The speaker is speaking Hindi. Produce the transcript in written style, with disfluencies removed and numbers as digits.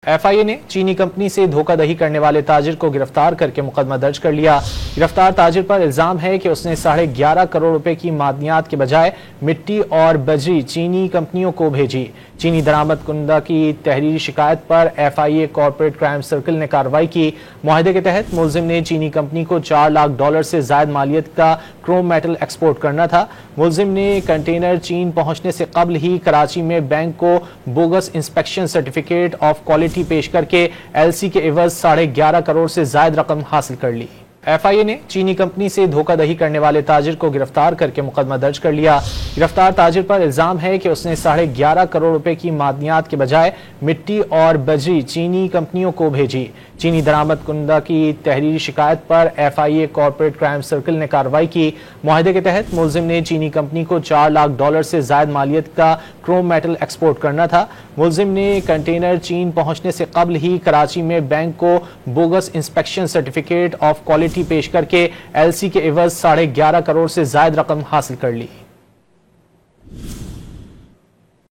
एफआईए ने चीनी कंपनी से धोखाधड़ी करने वाले ताजिर को गिरफ्तार करके मुकदमा दर्ज कर लिया। गिरफ्तार ताजिर पर इल्जाम है कि उसने 11.5 करोड़ रुपए की मादनियात के बजाय मिट्टी और बजरी चीनी कंपनियों को भेजी। चीनी दरामद कुंदा की तहरीरी शिकायत पर एफआईए कॉर्पोरेट क्राइम सर्कल ने कार्रवाई की। मुआहदे के तहत मुलजिम ने चीनी कंपनी को $4 लाख से जायद मालियत का क्रोम मेटल एक्सपोर्ट करना था। मुलजिम ने कंटेनर चीन पहुंचने से कबल ही कराची में बैंक को bogus inspection certificate of quality पेश करके एलसी के एवज 11.5 करोड़ से जायद रकम हासिल कर ली। एफआईए ने चीनी कंपनी से धोखाधड़ी करने वाले ताजिर को गिरफ्तार करके मुकदमा दर्ज कर लिया। गिरफ्तार ताजिर पर इल्जाम है कि उसने 11.5 करोड़ रुपए की मादनियात के बजाय मिट्टी और बजरी चीनी कंपनियों को भेजी। चीनी दरामद कुंदा की तहरीरी शिकायत पर एफआईए कॉर्पोरेट क्राइम सर्कल ने कार्रवाई की। मुआहदे के तहत मुलजिम ने चीनी कंपनी को $4 लाख से जायद मालियत का क्रोम मेटल एक्सपोर्ट करना था। मुलजिम ने कंटेनर चीन पहुंचने से कबल ही कराची में बैंक को bogus inspection certificate of quality पेश करके एलसी के एवज 11.5 करोड़ से जायद रकम हासिल कर ली।